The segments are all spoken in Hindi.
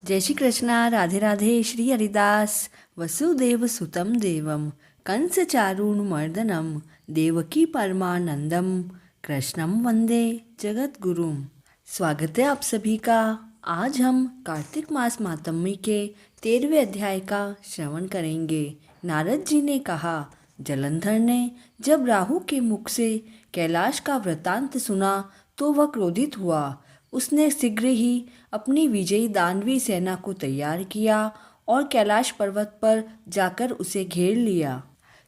जय श्री कृष्णा। राधे राधे। श्री हरिदास। वसुदेव सुतम देवम कंस चारूणमर्दनम देवकी परमानंदम कृष्णम वंदे जगत गुरुम। स्वागत है आप सभी का। आज हम कार्तिक मास मातम्य के 13वें अध्याय का श्रवण करेंगे। नारद जी ने कहा, जलंधर ने जब राहु के मुख से कैलाश का वृतांत सुना तो वह क्रोधित हुआ। उसने शीघ्र ही अपनी विजयी दानवी सेना को तैयार किया और कैलाश पर्वत पर जाकर उसे घेर लिया।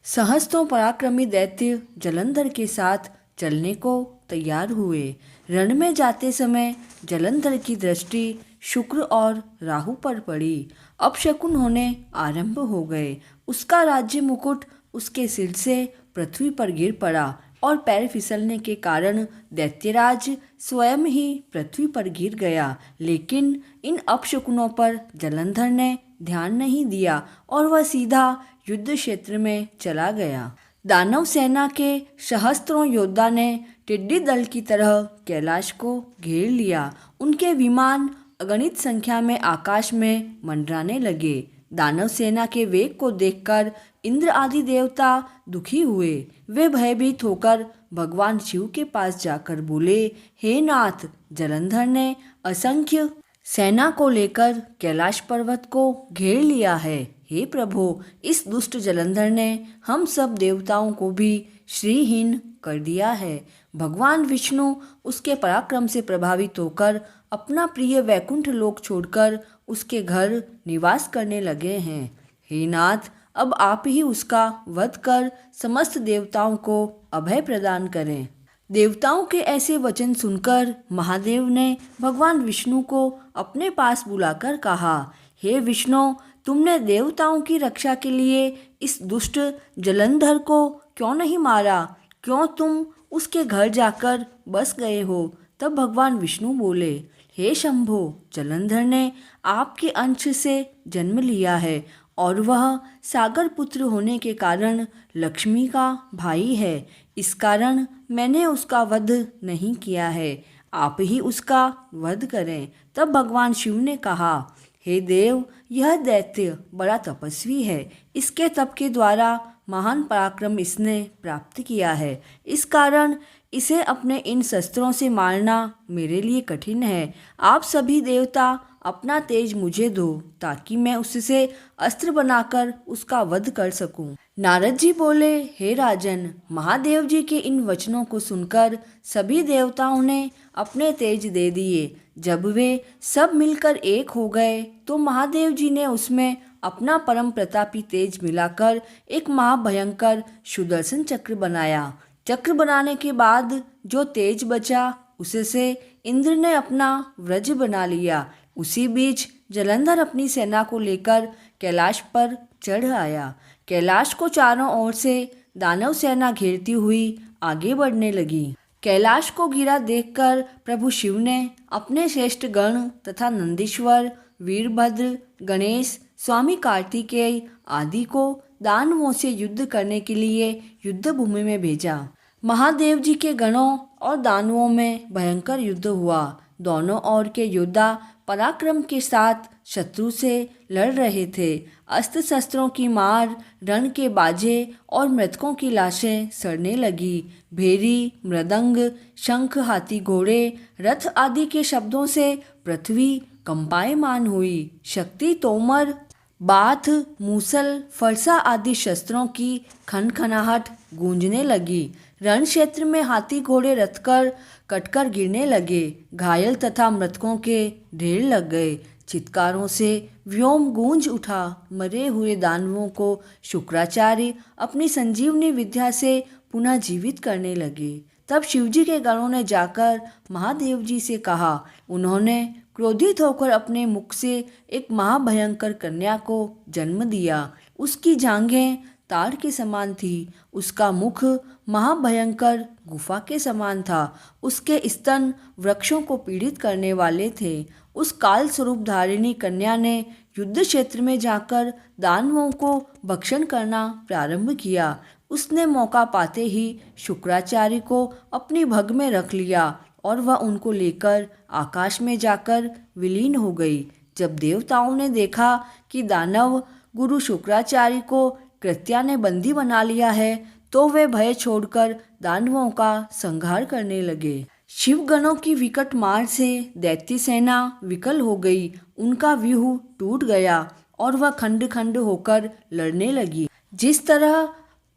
सहस्त्रों पराक्रमी दैत्य जलंधर के साथ चलने को तैयार हुए। रण में जाते समय जलंधर की दृष्टि शुक्र और राहु पर पड़ी। अपशकुन होने आरंभ हो गए। उसका राज्य मुकुट उसके सिर से पृथ्वी पर गिर पड़ा और पैर फिसलने के कारण दैत्यराज स्वयं ही पृथ्वी पर गिर गया। लेकिन इन अपशकुनों पर जलंधर ने ध्यान नहीं दिया और वह सीधा युद्ध क्षेत्र में चला गया। दानव सेना के सहस्त्रों योद्धा ने टिड्डी दल की तरह कैलाश को घेर लिया। उनके विमान अगणित संख्या में आकाश में मंडराने लगे। दानव सेना के वेग को देखकर इंद्र आदि देवता दुखी हुए। वे भयभीत होकर भगवान शिव के पास जाकर बोले, हे नाथ, जलंधर ने असंख्य सेना को लेकर कैलाश पर्वत को घेर लिया है। हे प्रभु, इस दुष्ट जलंधर ने हम सब देवताओं को भी श्रीहीन कर दिया है। भगवान विष्णु उसके पराक्रम से प्रभावित होकर अपना प्रिय वैकुंठ लोक छोड़कर उसके घर निवास करने लगे हैं। हे नाथ, अब आप ही उसका वध कर समस्त देवताओं को अभय प्रदान करें। देवताओं के ऐसे वचन सुनकर महादेव ने भगवान विष्णु को अपने पास बुलाकर कहा, हे विष्णु, तुमने देवताओं की रक्षा के लिए इस दुष्ट जलंधर को क्यों नहीं मारा? क्यों तुम उसके घर जाकर बस गए हो? तब भगवान विष्णु बोले, हे शंभो, जलंधर ने आपके अंश से जन्म लिया है और वह सागर पुत्र होने के कारण लक्ष्मी का भाई है। इस कारण मैंने उसका वध नहीं किया है। आप ही उसका वध करें। तब भगवान शिव ने कहा, हे देव, यह दैत्य बड़ा तपस्वी है। इसके तप के द्वारा महान पराक्रम इसने प्राप्त किया है। इस कारण इसे अपने इन शस्त्रों से मारना मेरे लिए कठिन है। आप सभी देवता अपना तेज मुझे दो ताकि मैं उससे अस्त्र बनाकर उसका वध कर सकूं। नारद जी बोले, हे राजन, महादेव जी के इन वचनों को सुनकर सभी देवताओं ने अपने तेज दे दिए। जब वे सब मिलकर एक हो गए तो महादेव जी ने उसमें अपना परम प्रतापी तेज मिलाकर एक महाभयंकर सुदर्शन चक्र बनाया। चक्र बनाने के बाद जो तेज बचा उससे इंद्र ने अपना व्रज बना लिया। उसी बीच जलंधर अपनी सेना को लेकर कैलाश पर चढ़ आया। कैलाश को चारों ओर से दानव सेना घेरती हुई आगे बढ़ने लगी। कैलाश को घिरा देखकर प्रभु शिव ने अपने श्रेष्ठ गण तथा नंदीश्वर, वीरभद्र, गणेश, स्वामी कार्तिकेय आदि को दानवों से युद्ध करने के लिए युद्ध भूमि में भेजा। महादेव जी के गणों और दानवों में भयंकर युद्ध हुआ। दोनों ओर के योद्धा पराक्रम के साथ शत्रु से लड़ रहे थे। अस्त्र शस्त्रों की मार, रण के बाजे और मृतकों की लाशें सड़ने लगी। भेरी, मृदंग, शंख, हाथी, घोड़े, रथ आदि के शब्दों से पृथ्वी कंपायमान हुई। शक्ति, तोमर, बाथ, मूसल, फरसा आदि शस्त्रों की खनखनाहट गूंजने लगी। रण क्षेत्र में हाथी घोड़े रथकर कटकर गिरने लगे। घायल तथा मृतकों के ढेर लग गए। चित्कारों से व्योम गूंज उठा। मरे हुए दानवों को शुक्राचार्य अपनी संजीवनी विद्या से पुनः जीवित करने लगे। तब शिवजी के गणों ने जाकर महादेव जी से कहा। उन्होंने क्रोधित होकर अपने मुख से एक महाभयंकर कन्या को जन्म दिया। उसकी जांघें ताड़ के समान थी। उसका मुख महाभयंकर गुफा के समान था। उसके स्तन वृक्षों को पीड़ित करने वाले थे। उस काल स्वरूप धारिणी कन्या ने युद्ध क्षेत्र में जाकर दानवों को भक्षण करना प्रारंभ किया। उसने मौका पाते ही शुक्राचार्य को अपनी भग में रख लिया और वह उनको लेकर आकाश में जाकर विलीन हो गई। जब देवताओं ने देखा कि दानव गुरु शुक्राचार्य को कृत्या ने बंदी बना लिया है, तो वे भय छोड़कर दानवों का संहार करने लगे। शिवगणों की विकट मार से दैत्य सेना विकल हो गई, उनका व्यूह टूट गया और वह खंड खंड होकर लड़ने लगी। जिस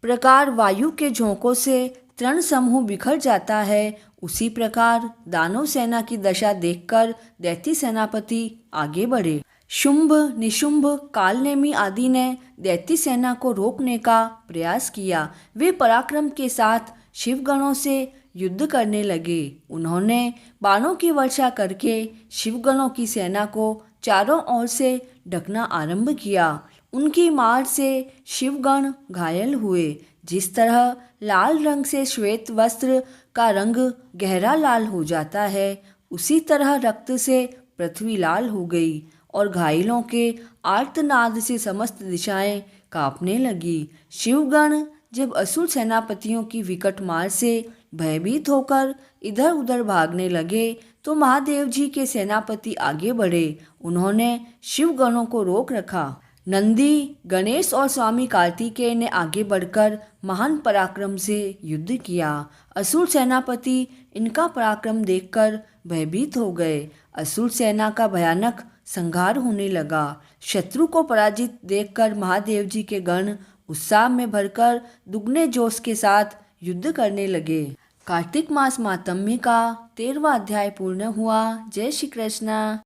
प्रकार वायु के झोंकों से तृण समूह बिखर जाता है, उसी प्रकार दानव सेना की दशा देखकर दैत्य सेनापति आगे बढ़े। शुंभ, निशुंभ, कालनेमी आदि ने दैत्य सेना को रोकने का प्रयास किया। वे पराक्रम के साथ शिवगणों से युद्ध करने लगे। उन्होंने बाणों की वर्षा करके शिवगणों की सेना को चारों ओर से ढकना आरंभ किया। उनकी मार से शिवगण घायल हुए। जिस तरह लाल रंग से श्वेत वस्त्र का रंग गहरा लाल हो जाता है, उसी तरह रक्त से पृथ्वी लाल हो गई और घायलों के आर्तनाद से समस्त दिशाएं कांपने लगी। शिवगण जब असुर सेनापतियों की विकट मार से भयभीत होकर इधर उधर भागने लगे, तो महादेव जी के सेनापति आगे बढ़े। उन्होंने शिवगणों को रोक रखा। नंदी, गणेश और स्वामी कार्तिकेय ने आगे बढ़कर महान पराक्रम से युद्ध किया। असुर सेनापति इनका पराक्रम देखकर भयभीत हो गए। असुर सेना का भयानक संहार होने लगा। शत्रु को पराजित देखकर महादेव जी के गण उत्साह में भरकर दुगने जोश के साथ युद्ध करने लगे। कार्तिक मास मातम्य का 13वां अध्याय पूर्ण हुआ। जय श्री कृष्ण।